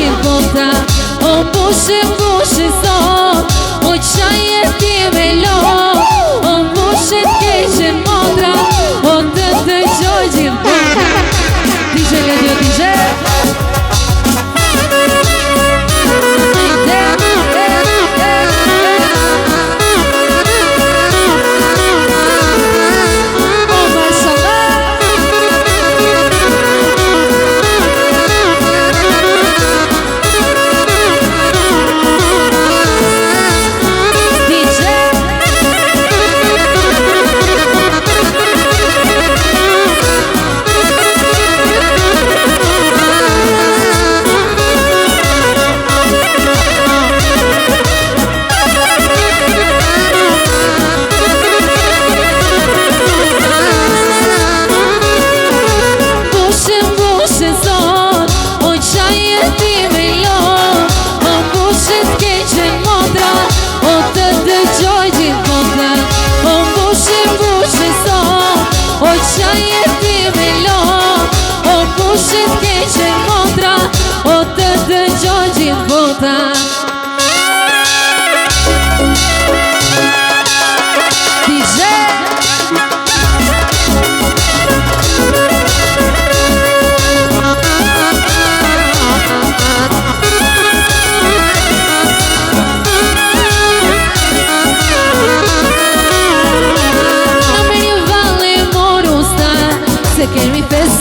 gjithë bota. O mbushi sot, o qaj e ti me lo. O mbushi t'keqe motra, o të dëgjoj gjithë bota. DJ Radio DJ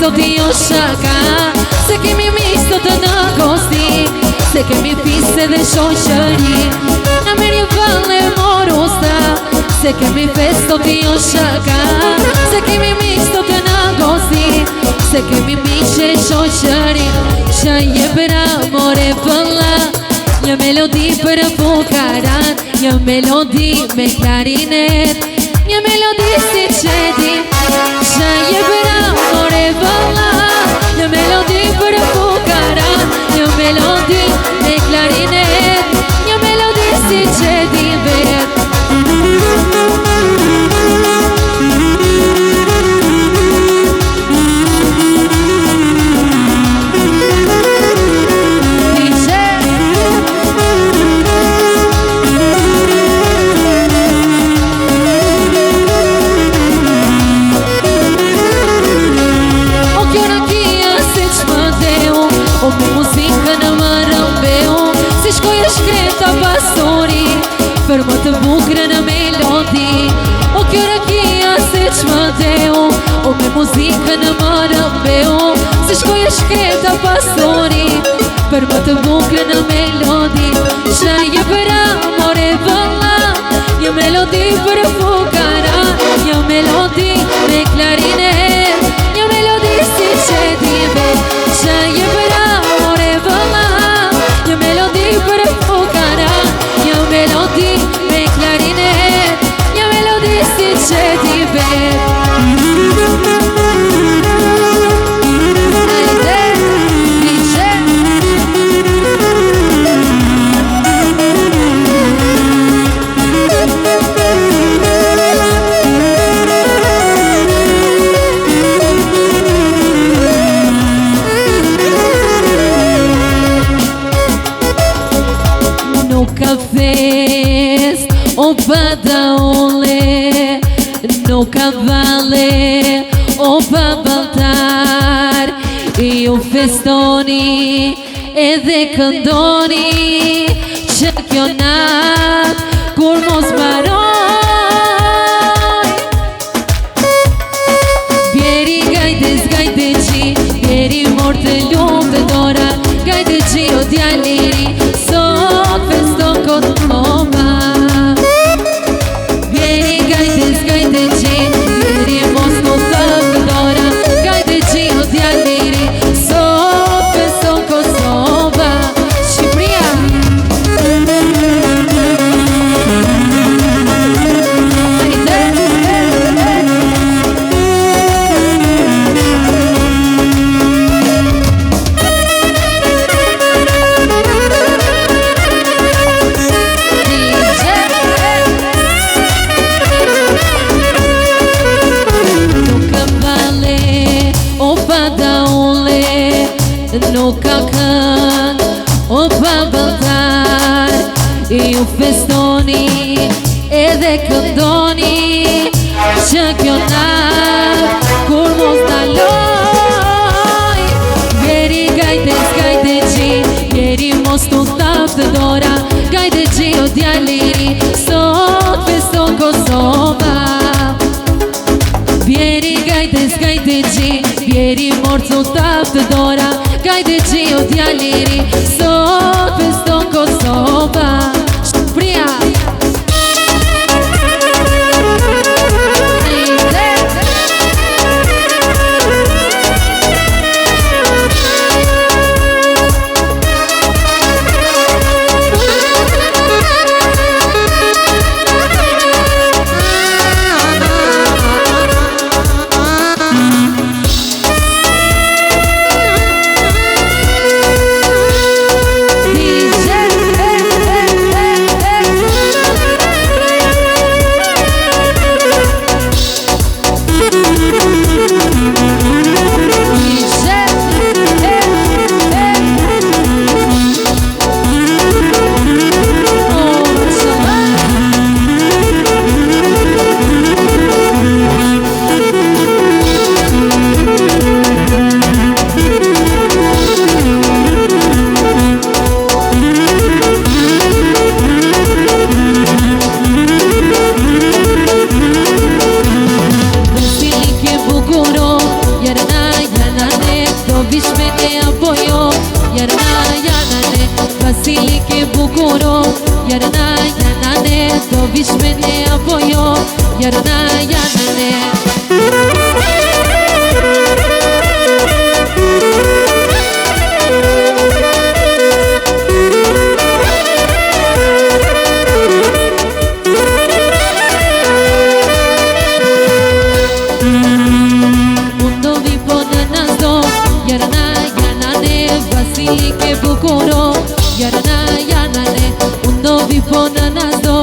sot jo shaka, se kemi misto të në kosti, se kemi pise dhe shoqëri. Në merë një valle morusta, se kemi festo të jo shaka, se kemi misto të në kosti, se kemi mishe shoqëri. Qa je për amore vëlla, një melodi për fukarat, një melodi me klarinet, një melodi si qedi. Qa je për amore vëlla, një melodi për fukarat, një melodi me klarinet, një melodi si qedi vet. Për më të bukrë në melodi, o kjo rakia se qmë deo, o me muzikë në më rëmbeo, se shkoj e shkreta pasori. Për më të bukrë në melodi, qa je për amore vëlla, një melodi për fukara, një melodi me klarinet, një melodi si qedi vet. Qa je për amore vëlla, një melodi për fukara, një melodi me klarinet, një melodi si qedi vet. O bada ole, nuk ka valle, o babaltar, ju festoni edhe këndoni, që kjo nat kur mos baroj. Bjeri gajdes gajde qi, bjeri mor të lumë dhe dora, gajde qi o djalliri, sot feston këtë moma. Nuk ka kënd, O pabaltar, ju festoni edhe këndoni që kjo nat kur mos daloj. Vjeri gajte gji, vjeri mos t'u thap të dora. Gajte gji o djaliri, sot feston Kosova. Vjeri gajte gji, vjeri mor t'u thap të dora. Gajte gji o djaliri, sot feston Kosova. Shpria Vasilike bukuro, jarana janane, do vish me ne apo jo, jarana janane. Undo vi po në nazdo, jarana janane, Vasilike bukuro, jarana janane, undo vi po në nazdo,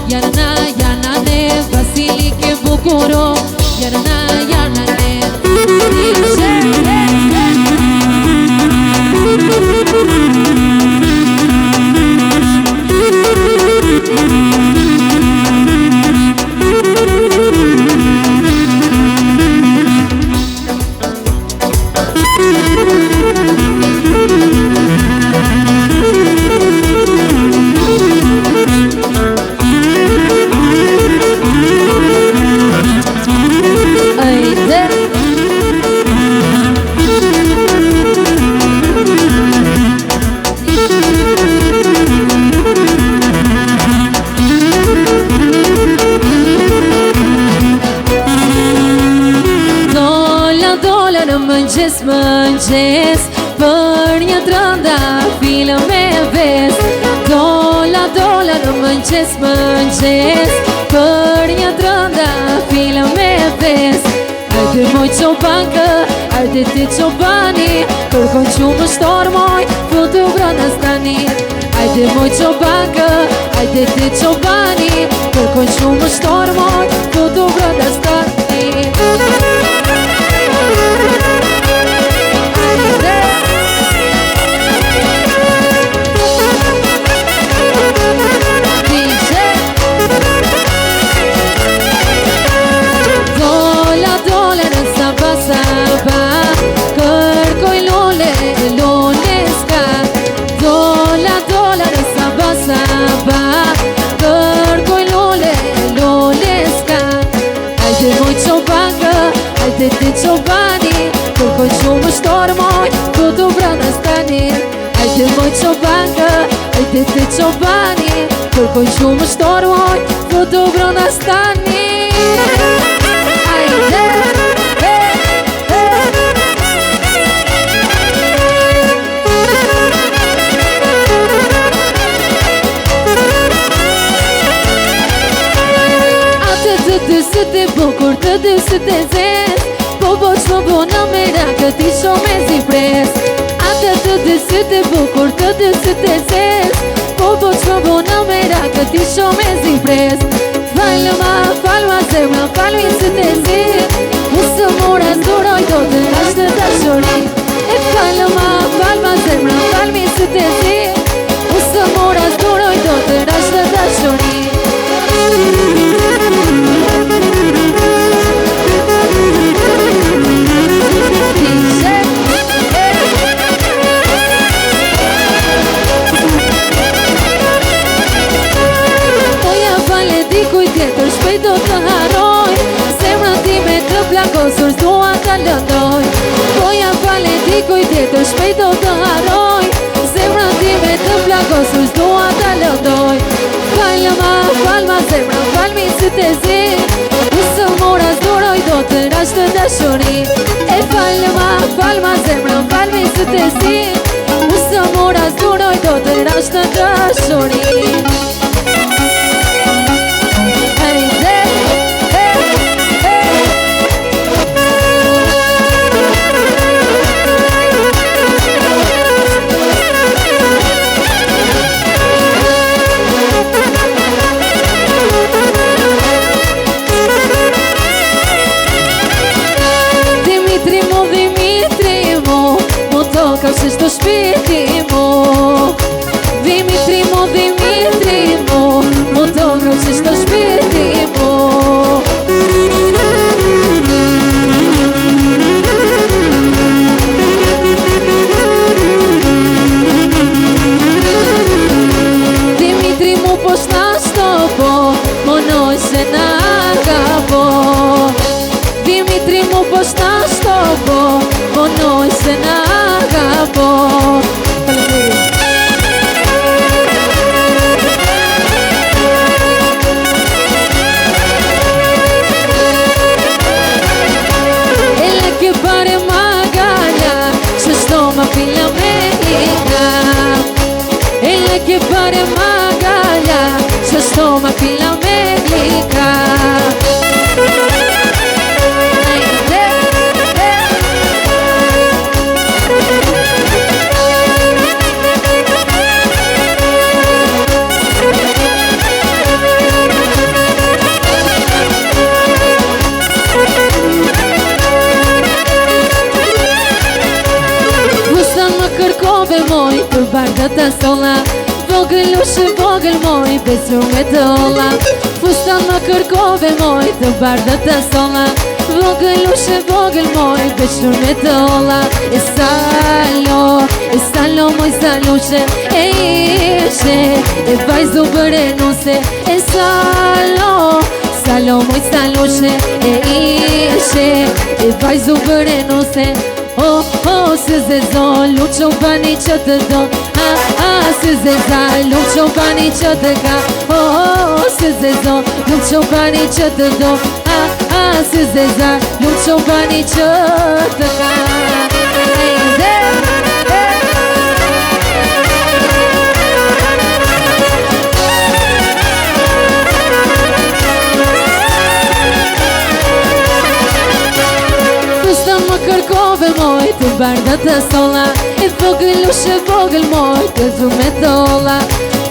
jarana janane, Vasilike bukuro, jarana janane. Mëngjes, për një trënda filë me ves. Dola në mëngjes, për një trënda filë me ves. Ajde moj qobankë, ajde ti qobani, kërkon që më shtormoj, futu grëna stani. Ajde moj qobankë, ajde ti qobani, kërkon që më shtormoj, futu grëna stani. Kërkoj lole, lole s'ka. Dola në saba, kërkoj lole, lole s'ka. Ajde moj qobankë, ajde ti qobani, kërkoj që më shtormoj, futu brënda stani. Ajde moj qobankë, ajde ti qobani, kërkoj që më shtormoj, futu brënda stani. Ajde dysit e bukur, të dysit e zes, po që më bona me rakë, ti shumë e zi pres. Atë të dysit e bukur, të dysit e zes, po që më bona me rakë, ti shumë e zi pres. Falë ma zemra, falë visit e zi, usë mora zduroj do të ashtë të dashuri. E falë ma zemra, falë visit e zi, shpejt do të haroj, zemra time të plagosur s'dua ta lëndoj. Falma zemra, falmi si të zi, usë mora s'duroj do të rash të dashuri. E falma zemra, falmi si të zi, usë mora s'duroj do të rash të dashuri. Ka që shto shpiti mu Dimitri mu Mo to ka që shto shpiti mu Dimitri mu po shta shto po Monoj se na ka po Dimitri mu po shta shto po Monoj se na po Ella che pare magaglia se sto ma figlia medica Ella che pare magaglia se sto ma figlia medica Moj të bardha të sola Vogël ushë vogël moj besur me dolla Fustan më kërkove moj të bardha të sola Vogël ushë vogël moj besur me dolla E salo moj saluqe E ishe e vajzu bërë nuse E salo moj saluqe E ishe e vajzu bërë nuse Se zezo, luqo bani që të do Se zeza, luqo bani që të ka Se zezo, luqo bani që të do Se zeza, luqo bani që të ka Kërkove moj të bardha të sola E vogël ushë vogël moj të zhur me dolla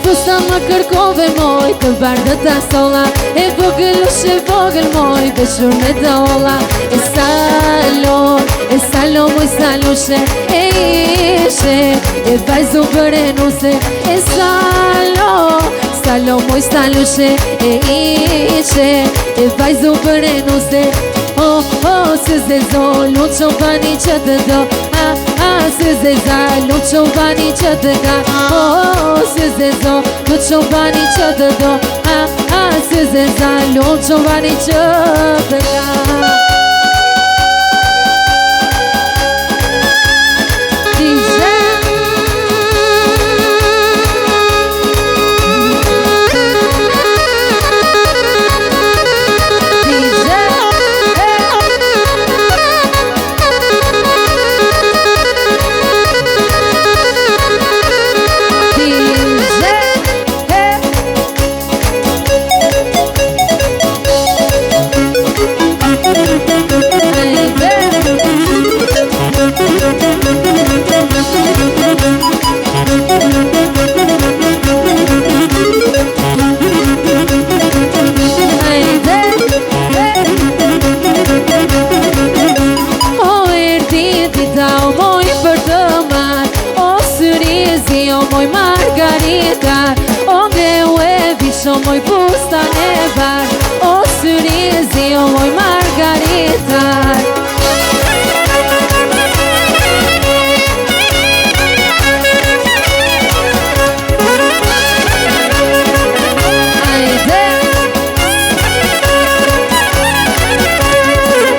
Fusta më kërkove moj të bardha të sola E vogël ushë vogël moj të zhur me dolla E salo moj salushe E ishe e vajzu bërë nuse E salo moj salushe E ishe e vajzu bërë nuse Se zezo, luqo bani që të do Se zeza, luqo bani që të ka Se zezo, luqo bani që të do Se zeza, luqo bani që të ka Moj margarita O greu e visho moj pustan e bar O syrizi o moj margarita Ajde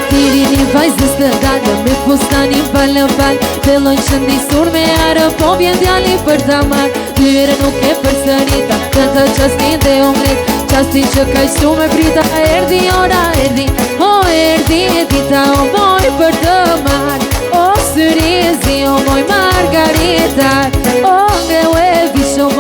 Tiri një vajzës të dalë me fustani falë Fillojnë shëndisur me arë Po vjen djali për ta marrë Dyre nuk e përsërita Të të qastin dhe umrit Qasti që ka shtu me prita Erdi ora erdi O erdi dita o moj për të marrë O sërizi o moj margarita O ngreu e visho